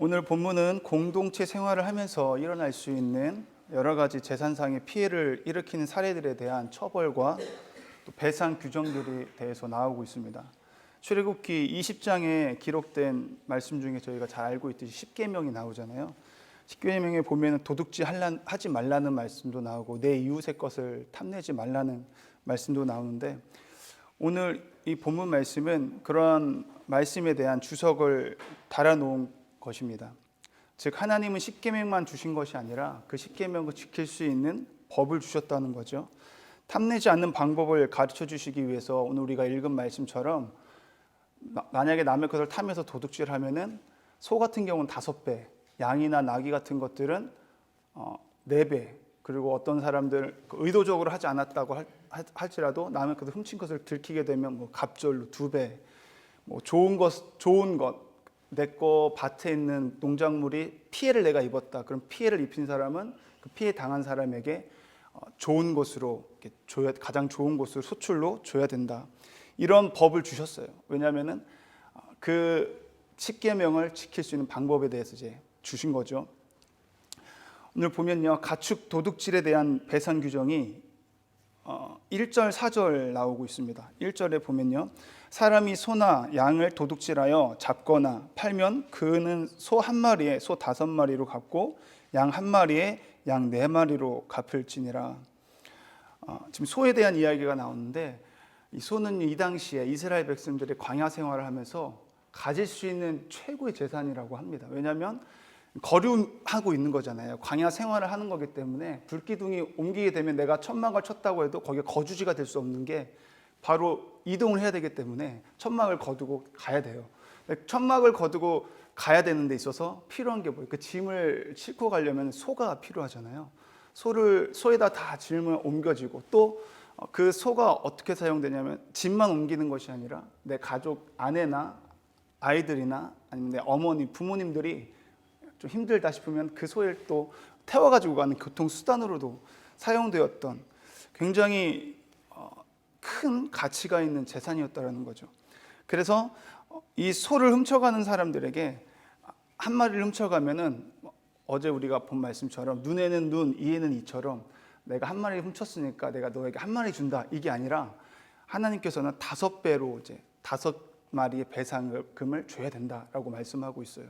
오늘 본문은 공동체 생활을 하면서 일어날 수 있는 여러 가지 재산상의 피해를 일으키는 사례들에 대한 처벌과 또 배상 규정들에 대해서 나오고 있습니다. 출애굽기 20장에 기록된 말씀 중에 저희가 잘 알고 있듯이 십계명이 나오잖아요. 십계명에 보면 도둑질 하지 말라는 말씀도 나오고 내 이웃의 것을 탐내지 말라는 말씀도 나오는데, 오늘 이 본문 말씀은 그러한 말씀에 대한 주석을 달아놓은 것입니다. 즉, 하나님은 십계명만 주신 것이 아니라 그 십계명을 지킬 수 있는 법을 주셨다는 거죠. 탐내지 않는 방법을 가르쳐 주시기 위해서 오늘 우리가 읽은 말씀처럼 만약에 남의 것을 탐해서 도둑질하면은 소 같은 경우는 5배, 양이나 나귀 같은 것들은 4배, 그리고 어떤 사람들 의도적으로 하지 않았다고 할지라도 남의 것을 훔친 것을 들키게 되면 갑절로 2배, 좋은 것 내 거 밭에 있는 농작물이 피해를 내가 입었다. 그럼 피해를 입힌 사람은 그 피해 당한 사람에게 좋은 것으로 줘야, 가장 좋은 것으로 소출로 줘야 된다. 이런 법을 주셨어요. 왜냐하면은 그 십계명을 지킬 수 있는 방법에 대해서 이제 주신 거죠. 오늘 보면요, 가축 도둑질에 대한 배상 규정이 1절, 4절 나오고 있습니다. 1절에 보면요, 사람이 소나 양을 도둑질하여 잡거나 팔면 그는 소 한 마리에 소 5마리로 갚고 양 한 마리에 양 4마리로 갚을지니라. 지금 소에 대한 이야기가 나오는데, 이 소는 이 당시에 이스라엘 백성들이 광야 생활을 하면서 가질 수 있는 최고의 재산이라고 합니다. 왜냐하면 거류하고 있는 거잖아요. 광야 생활을 하는 거기 때문에 불기둥이 옮기게 되면 내가 천막을 쳤다고 해도 거기에 거주지가 될 수 없는 게 바로 이동을 해야 되기 때문에 천막을 거두고 가야 돼요. 천막을 거두고 가야 되는 데 있어서 필요한 게 뭐예요? 그 짐을 싣고 가려면 소가 필요하잖아요. 소에다 다 짐을 옮겨지고, 또 그 소가 어떻게 사용되냐면 짐만 옮기는 것이 아니라 내 가족, 아내나 아이들이나 아니면 내 어머니, 부모님들이 좀 힘들다 싶으면 그 소를 또 태워가지고 가는 교통수단으로도 사용되었던 굉장히 큰 가치가 있는 재산이었다는 거죠. 그래서 이 소를 훔쳐가는 사람들에게 한 마리를 훔쳐가면은 어제 우리가 본 말씀처럼 눈에는 눈, 이에는 이처럼 내가 한 마리 훔쳤으니까 내가 너에게 한 마리 준다, 이게 아니라 하나님께서는 5배로 이제 5마리의 배상금을 줘야 된다라고 말씀하고 있어요.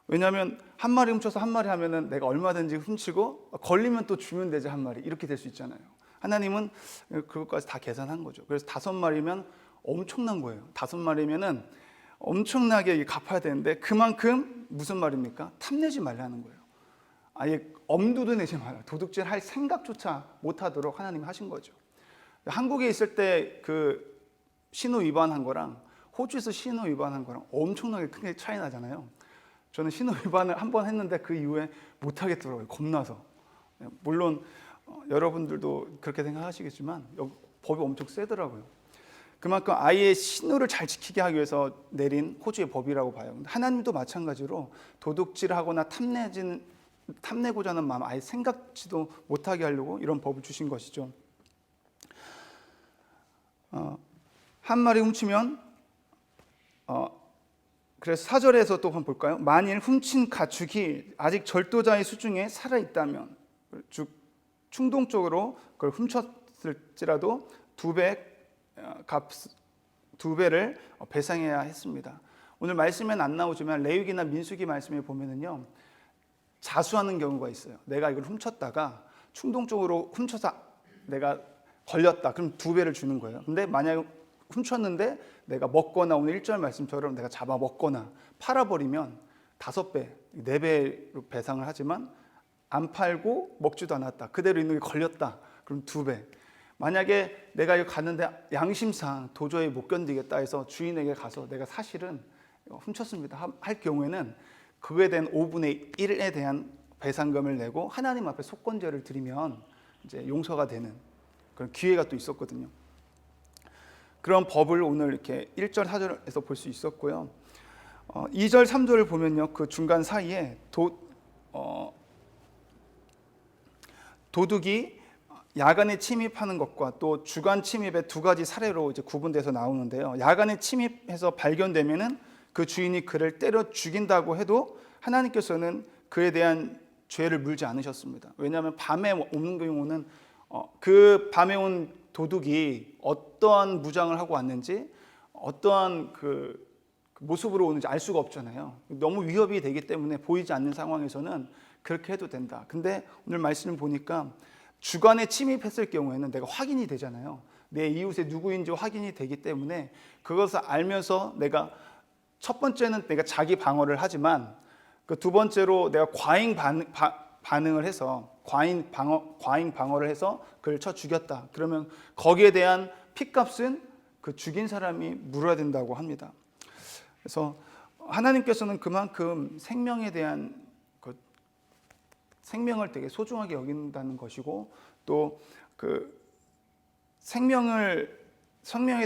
왜냐하면 한 마리 훔쳐서 한 마리 하면은 내가 얼마든지 훔치고 걸리면 또 주면 되지, 한 마리 이렇게 될 수 있잖아요. 하나님은 그것까지 다 계산한 거죠. 그래서 5마리면 엄청난 거예요. 5마리면은 엄청나게 갚아야 되는데, 그만큼 무슨 말입니까? 탐내지 말라는 거예요. 아예 엄두도 내지 마라. 도둑질 할 생각조차 못하도록 하나님이 하신 거죠. 한국에 있을 때 그 신호 위반한 거랑 호주에서 신호 위반한 거랑 엄청나게 크게 차이 나잖아요. 저는 신호 위반을 한 번 했는데 그 이후에 못 하겠더라고요. 겁나서. 물론 여러분들도 그렇게 생각하시겠지만 법이 엄청 세더라고요. 그만큼 아예 신호를 잘 지키게 하기 위해서 내린 호주의 법이라고 봐요. 하나님도 마찬가지로 도둑질하거나 탐내고자 하는 마음 아예 생각지도 못하게 하려고 이런 법을 주신 것이죠. 한 마리 훔치면 그래서 4절에서 또 한번 볼까요? 만일 훔친 가축이 아직 절도자의 수중에 살아있다면, 즉 충동적으로 그걸 훔쳤을지라도 2배를 배상해야 했습니다. 오늘 말씀에는 안 나오지만 레위기나 민수기 말씀에 보면은요, 자수하는 경우가 있어요. 내가 이걸 훔쳤다가 충동적으로 훔쳐서 내가 걸렸다, 그럼 2배를 주는 거예요. 근데 만약 훔쳤는데 내가 먹거나 오늘 1절 말씀처럼 내가 잡아 먹거나 팔아버리면 5배, 4배로 배상을 하지만 안 팔고 먹지도 않았다, 그대로 있는 게 걸렸다, 그럼 2배. 만약에 내가 이거 갔는데 양심상 도저히 못 견디겠다 해서 주인에게 가서 내가 사실은 훔쳤습니다 할 경우에는 그거에 대한 5분의 1에 대한 배상금을 내고 하나님 앞에 속건제를 드리면 이제 용서가 되는 그런 기회가 또 있었거든요. 그런 법을 오늘 이렇게 1절, 4절에서 볼 수 있었고요. 2절, 3절을 보면요, 그 중간 사이에 도둑이 야간에 침입하는 것과 또 주간 침입의 2가지 사례로 이제 구분돼서 나오는데요. 야간에 침입해서 발견되면은 그 주인이 그를 때려 죽인다고 해도 하나님께서는 그에 대한 죄를 물지 않으셨습니다. 왜냐하면 밤에 오는 경우는 그 밤에 온 도둑이 어떠한 무장을 하고 왔는지 어떠한 그 모습으로 오는지 알 수가 없잖아요. 너무 위협이 되기 때문에 보이지 않는 상황에서는 그렇게 해도 된다. 근데 오늘 말씀을 보니까 주관에 침입했을 경우에는 내가 확인이 되잖아요. 내 이웃이 누구인지 확인이 되기 때문에 그것을 알면서 내가 첫 번째는 내가 자기 방어를 하지만 그 두 번째로 내가 반응을 해서 과잉 방어를 해서 그를 쳐 죽였다. 그러면 거기에 대한 핏값은 그 죽인 사람이 물어야 된다고 합니다. 그래서 하나님께서는 그만큼 생명에 대한 생명을 되게 소중하게 여긴다는 것이고 또 그 생명에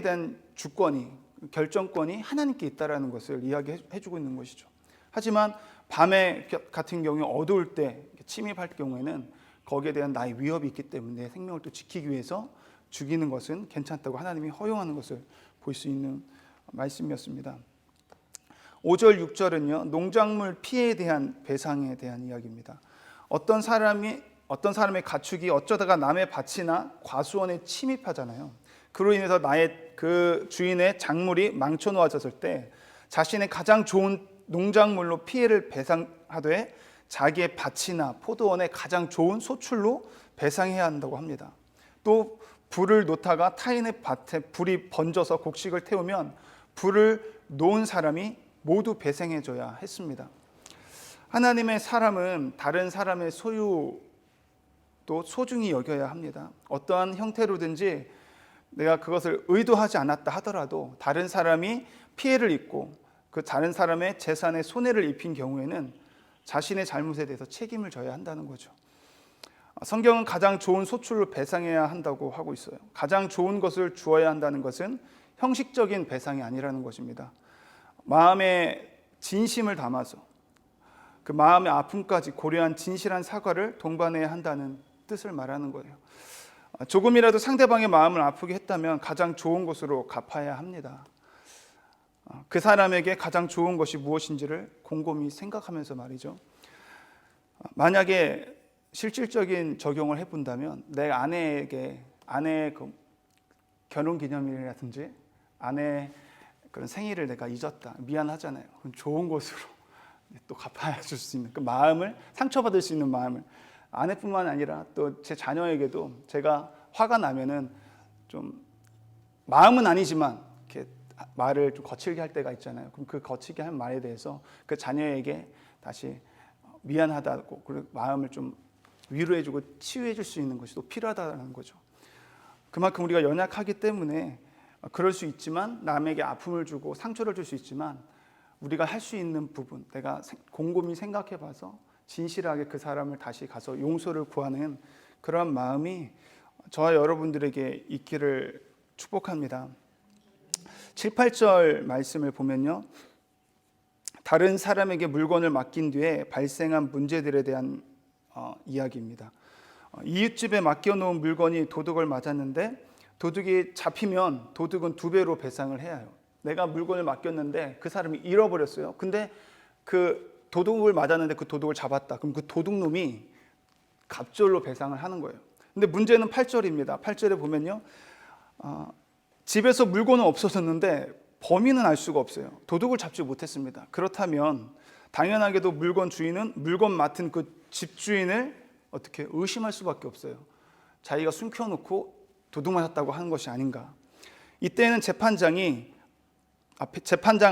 대한 주권이 결정권이 하나님께 있다라는 것을 이야기해주고 있는 것이죠. 하지만 밤에 같은 경우에 어두울 때 침입할 경우에는 거기에 대한 나의 위협이 있기 때문에 생명을 또 지키기 위해서 죽이는 것은 괜찮다고 하나님이 허용하는 것을 볼 수 있는 말씀이었습니다. 5절 6절은요 농작물 피해에 대한 배상에 대한 이야기입니다. 어떤 사람의 가축이 어쩌다가 남의 밭이나 과수원에 침입하잖아요. 그로 인해서 나의 그 주인의 작물이 망쳐 놓아졌을 때 자신의 가장 좋은 농작물로 피해를 배상하되 자기의 밭이나 포도원의 가장 좋은 소출로 배상해야 한다고 합니다. 또 불을 놓다가 타인의 밭에 불이 번져서 곡식을 태우면 불을 놓은 사람이 모두 배상해줘야 했습니다. 하나님의 사람은 다른 사람의 소유도 소중히 여겨야 합니다. 어떠한 형태로든지 내가 그것을 의도하지 않았다 하더라도 다른 사람이 피해를 입고 그 다른 사람의 재산에 손해를 입힌 경우에는 자신의 잘못에 대해서 책임을 져야 한다는 거죠. 성경은 가장 좋은 소출로 배상해야 한다고 하고 있어요. 가장 좋은 것을 주어야 한다는 것은 형식적인 배상이 아니라는 것입니다. 마음의 진심을 담아서 그 마음의 아픔까지 고려한 진실한 사과를 동반해야 한다는 뜻을 말하는 거예요. 조금이라도 상대방의 마음을 아프게 했다면 가장 좋은 것으로 갚아야 합니다. 그 사람에게 가장 좋은 것이 무엇인지를 곰곰이 생각하면서 말이죠. 만약에 실질적인 적용을 해본다면 내 아내의 그 결혼기념일이라든지 아내의 그런 생일을 내가 잊었다, 미안하잖아요. 그럼 좋은 것으로 또 갚아야 줄 수 있는 그 마음을, 상처받을 수 있는 마음을, 아내뿐만 아니라 또 제 자녀에게도 제가 화가 나면은 좀 마음은 아니지만 이렇게 말을 좀 거칠게 할 때가 있잖아요. 그럼 그 거칠게 한 말에 대해서 그 자녀에게 다시 미안하다고 그리고 마음을 좀 위로해주고 치유해줄 수 있는 것이 또 필요하다는 거죠. 그만큼 우리가 연약하기 때문에 그럴 수 있지만 남에게 아픔을 주고 상처를 줄 수 있지만 우리가 할 수 있는 부분 내가 곰곰이 생각해봐서 진실하게 그 사람을 다시 가서 용서를 구하는 그런 마음이 저와 여러분들에게 있기를 축복합니다. 7, 8절 말씀을 보면요. 다른 사람에게 물건을 맡긴 뒤에 발생한 문제들에 대한 이야기입니다. 이웃집에 맡겨놓은 물건이 도둑을 맞았는데 도둑이 잡히면 도둑은 2배로 배상을 해야 해요. 내가 물건을 맡겼는데 그 사람이 잃어버렸어요. 근데 그 도둑을 맞았는데 그 도둑을 잡았다. 그럼 그 도둑놈이 갑절로 배상을 하는 거예요. 근데 문제는 8절입니다. 8절에 보면요. 집에서 물건은 없어졌는데 범인은 알 수가 없어요. 도둑을 잡지 못했습니다. 그렇다면 당연하게도 물건 주인은 물건 맡은 그 집주인을 어떻게 의심할 수밖에 없어요. 자기가 숨겨놓고 도둑 맞았다고 하는 것이 아닌가. 이때는 재판장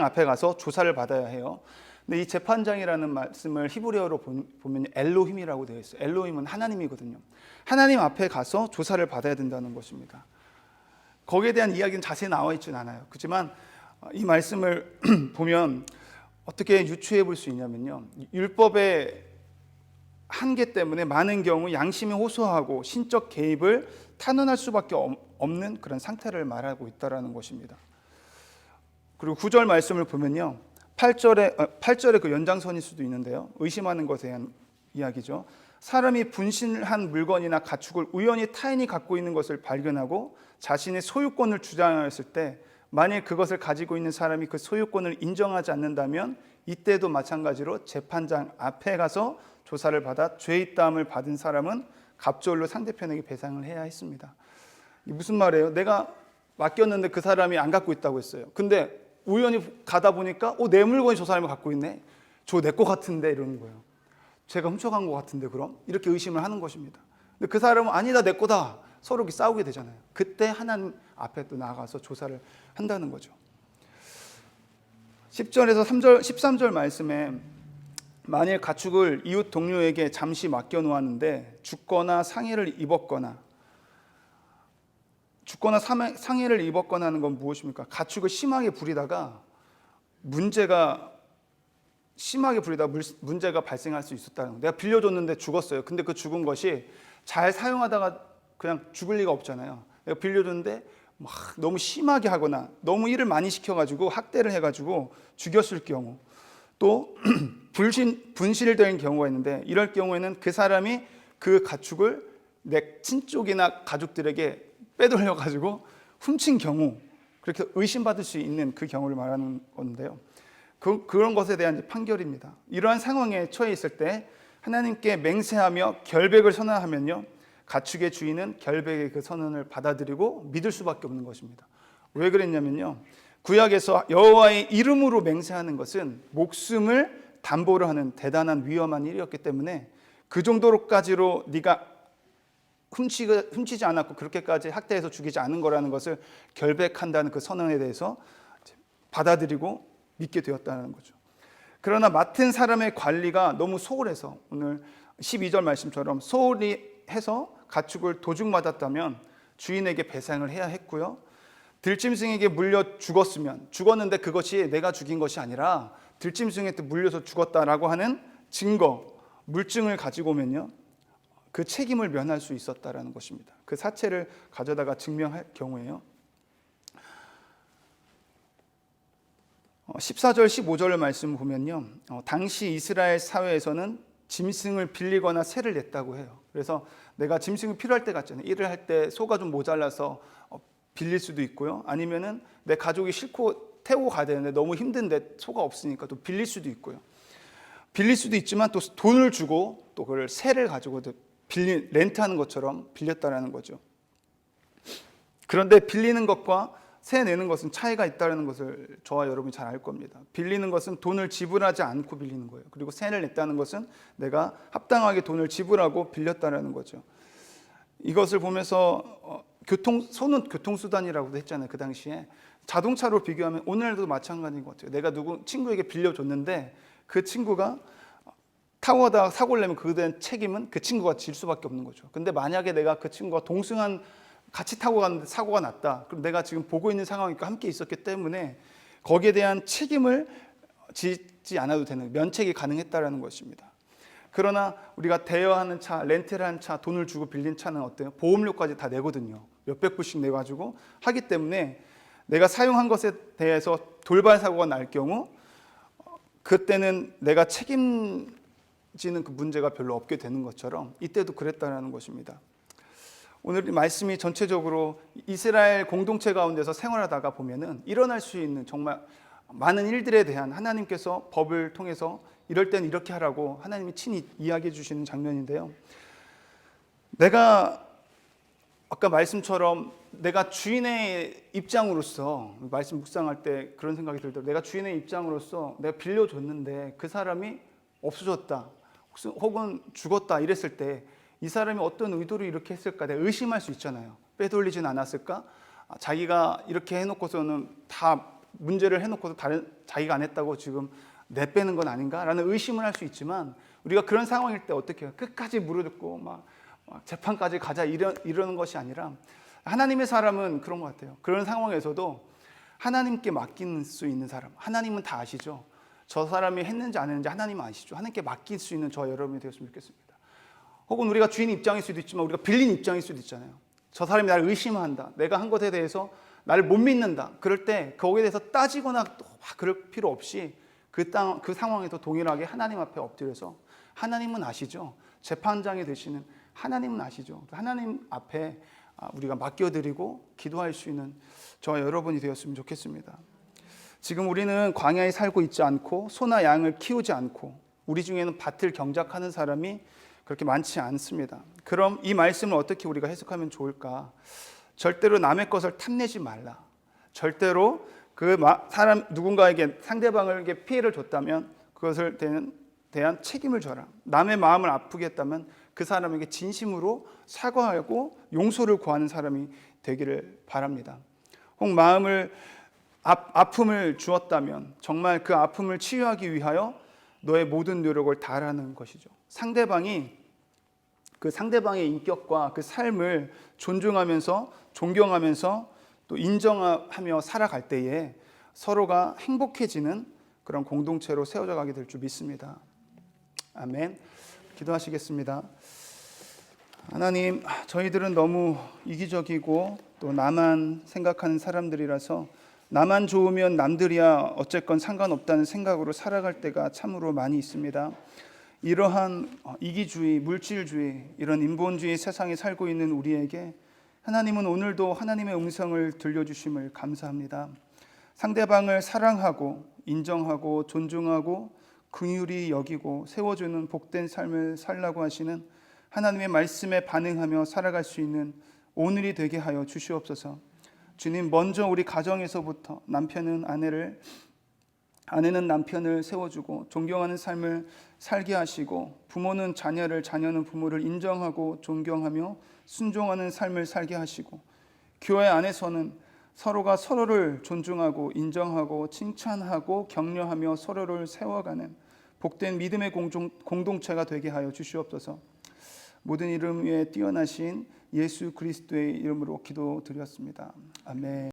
앞에 가서 조사를 받아야 해요. 근데 이 재판장이라는 말씀을 히브리어로 보면 엘로힘이라고 되어 있어요. 엘로힘은 하나님이거든요. 하나님 앞에 가서 조사를 받아야 된다는 것입니다. 거기에 대한 이야기는 자세히 나와 있지는 않아요. 그렇지만 이 말씀을 보면 어떻게 유추해 볼 수 있냐면요. 율법의 한계 때문에 많은 경우 양심이 호소하고 신적 개입을 탄원할 수밖에 없는 그런 상태를 말하고 있다는 것입니다. 그리고 9절 말씀을 보면요. 8절의 그 연장선일 수도 있는데요. 의심하는 것에 대한 이야기죠. 사람이 분신한 물건이나 가축을 우연히 타인이 갖고 있는 것을 발견하고 자신의 소유권을 주장하였을 때 만일 그것을 가지고 있는 사람이 그 소유권을 인정하지 않는다면 이때도 마찬가지로 재판장 앞에 가서 조사를 받아 죄있다함을 받은 사람은 갑절로 상대편에게 배상을 해야 했습니다. 무슨 말이에요? 내가 맡겼는데 그 사람이 안 갖고 있다고 했어요. 근데 우연히 가다 보니까 내 물건이 저 사람이 갖고 있네. 저 내 거 같은데 이러는 거예요. 제가 훔쳐간 거 같은데 그럼? 이렇게 의심을 하는 것입니다. 근데 그 사람은 아니다 내 거다. 서로 이렇게 싸우게 되잖아요. 그때 하나님 앞에 또 나가서 조사를 한다는 거죠. 10절에서 13절 말씀에 만일 가축을 이웃 동료에게 잠시 맡겨놓았는데 죽거나 상해를 입었거나 하는 건 무엇입니까? 가축을 심하게 부리다가 문제가 발생할 수 있었다는 거예요. 내가 빌려줬는데 죽었어요. 근데 그 죽은 것이 잘 사용하다가 그냥 죽을 리가 없잖아요. 내가 빌려줬는데 막 너무 심하게 하거나 너무 일을 많이 시켜가지고 학대를 해가지고 죽였을 경우, 또 분실된 경우가 있는데 이럴 경우에는 그 사람이 그 가축을 내 친족이나 가족들에게 빼돌려가지고 훔친 경우, 그렇게 의심받을 수 있는 그 경우를 말하는 건데요. 그런 것에 대한 판결입니다. 이러한 상황에 처해 있을 때 하나님께 맹세하며 결백을 선언하면요, 가축의 주인은 결백의 그 선언을 받아들이고 믿을 수밖에 없는 것입니다. 왜 그랬냐면요, 구약에서 여호와의 이름으로 맹세하는 것은 목숨을 담보로 하는 대단한 위험한 일이었기 때문에 그 정도로까지로 네가 훔치지 않았고 그렇게까지 학대해서 죽이지 않은 거라는 것을 결백한다는 그 선언에 대해서 받아들이고 믿게 되었다는 거죠. 그러나 맡은 사람의 관리가 너무 소홀해서, 오늘 12절 말씀처럼 소홀히 해서 가축을 도둑맞았다면 주인에게 배상을 해야 했고요, 들짐승에게 물려 죽었는데 그것이 내가 죽인 것이 아니라 들짐승한테 물려서 죽었다라고 하는 증거, 물증을 가지고 오면요, 그 책임을 면할 수 있었다라는 것입니다. 그 사체를 가져다가 증명할 경우에요. 14절 15절 말씀 보면요, 당시 이스라엘 사회에서는 짐승을 빌리거나 세를 냈다고 해요. 그래서 내가 짐승이 필요할 때 갔잖아요. 일을 할 때 소가 좀 모자라서 빌릴 수도 있고요, 아니면은 내 가족이 싣고 태우고 가야 되는데 너무 힘든데 소가 없으니까 또 빌릴 수도 있고요. 빌릴 수도 있지만 또 돈을 주고 또 그걸 세를 가지고 렌트하는 것처럼 빌렸다라는 거죠. 그런데 빌리는 것과 세 내는 것은 차이가 있다는 것을 저와 여러분이 잘 알 겁니다. 빌리는 것은 돈을 지불하지 않고 빌리는 거예요. 그리고 세를 냈다는 것은 내가 합당하게 돈을 지불하고 빌렸다는 거죠. 이것을 보면서 소는 교통수단이라고도 했잖아요. 그 당시에 자동차로 비교하면 오늘도 마찬가지인 것 같아요. 내가 친구에게 빌려줬는데 그 친구가 타고 가다가 사고를 내면 그에 대한 책임은 그 친구가 질 수밖에 없는 거죠. 근데 만약에 내가 그 친구가 같이 타고 갔는데 사고가 났다. 그럼 내가 지금 보고 있는 상황이니까 함께 있었기 때문에 거기에 대한 책임을 지지 않아도 되는, 면책이 가능했다라는 것입니다. 그러나 우리가 대여하는 차, 렌트를 한 차, 돈을 주고 빌린 차는 어때요? 보험료까지 다 내거든요. 몇백 불씩 내가지고 하기 때문에 내가 사용한 것에 대해서 돌발 사고가 날 경우 그때는 내가 책임지는 그 문제가 별로 없게 되는 것처럼 이때도 그랬다는 것입니다. 오늘 이 말씀이 전체적으로 이스라엘 공동체 가운데서 생활하다가 보면은 일어날 수 있는 정말 많은 일들에 대한 하나님께서 법을 통해서 이럴 땐 이렇게 하라고 하나님이 친히 이야기해 주시는 장면인데요. 내가 아까 말씀처럼 내가 주인의 입장으로서, 말씀 묵상할 때 그런 생각이 들더라고요. 내가 주인의 입장으로서 내가 빌려줬는데 그 사람이 없어졌다 혹은 죽었다 이랬을 때 이 사람이 어떤 의도로 이렇게 했을까 내가 의심할 수 있잖아요. 빼돌리진 않았을까? 자기가 이렇게 해놓고서는 다 문제를 해놓고서 자기가 안 했다고 지금 내빼는 건 아닌가라는 의심을 할 수 있지만, 우리가 그런 상황일 때 어떻게 해요? 끝까지 무릎 막 재판까지 가자 이러는 것이 아니라, 하나님의 사람은 그런 것 같아요. 그런 상황에서도 하나님께 맡길 수 있는 사람, 하나님은 다 아시죠. 저 사람이 했는지 안 했는지 하나님은 아시죠. 하나님께 맡길 수 있는 저와 여러분이 되었으면 좋겠습니다. 혹은 우리가 주인 입장일 수도 있지만 우리가 빌린 입장일 수도 있잖아요. 저 사람이 나를 의심한다, 내가 한 것에 대해서 나를 못 믿는다. 그럴 때 거기에 대해서 따지거나 또 막 그럴 필요 없이 그 상황에서 동일하게 하나님 앞에 엎드려서, 하나님은 아시죠. 재판장이 되시는 하나님은 아시죠. 하나님 앞에 우리가 맡겨드리고 기도할 수 있는 저와 여러분이 되었으면 좋겠습니다. 지금 우리는 광야에 살고 있지 않고 소나 양을 키우지 않고 우리 중에는 밭을 경작하는 사람이 그렇게 많지 않습니다. 그럼 이 말씀을 어떻게 우리가 해석하면 좋을까? 절대로 남의 것을 탐내지 말라. 절대로 그 사람 누군가에게 상대방에게 피해를 줬다면 그것을 대한 책임을 져라. 남의 마음을 아프게 했다면 그 사람에게 진심으로 사과하고 용서를 구하는 사람이 되기를 바랍니다. 혹 마음을 아픔을 주었다면 정말 그 아픔을 치유하기 위하여 너의 모든 노력을 다하라는 것이죠. 그 상대방의 인격과 그 삶을 존중하면서 존경하면서 또 인정하며 살아갈 때에 서로가 행복해지는 그런 공동체로 세워져 가게 될 줄 믿습니다. 아멘. 기도하시겠습니다. 하나님, 저희들은 너무 이기적이고 또 나만 생각하는 사람들이라서 나만 좋으면 남들이야 어쨌건 상관없다는 생각으로 살아갈 때가 참으로 많이 있습니다. 이러한 이기주의, 물질주의, 이런 인본주의 세상에 살고 있는 우리에게 하나님은 오늘도 하나님의 음성을 들려주심을 감사합니다. 상대방을 사랑하고 인정하고 존중하고 긍휼히 여기고 세워주는 복된 삶을 살라고 하시는 하나님의 말씀에 반응하며 살아갈 수 있는 오늘이 되게 하여 주시옵소서. 주님, 먼저 우리 가정에서부터 아내는 남편을 세워주고 존경하는 삶을 살게 하시고 부모는 자녀를, 자녀는 부모를 인정하고 존경하며 순종하는 삶을 살게 하시고 교회 안에서는 서로가 서로를 존중하고 인정하고 칭찬하고 격려하며 서로를 세워가는 복된 믿음의 공동체가 되게 하여 주시옵소서. 모든 이름 위에 뛰어나신 예수 그리스도의 이름으로 기도드렸습니다. 아멘.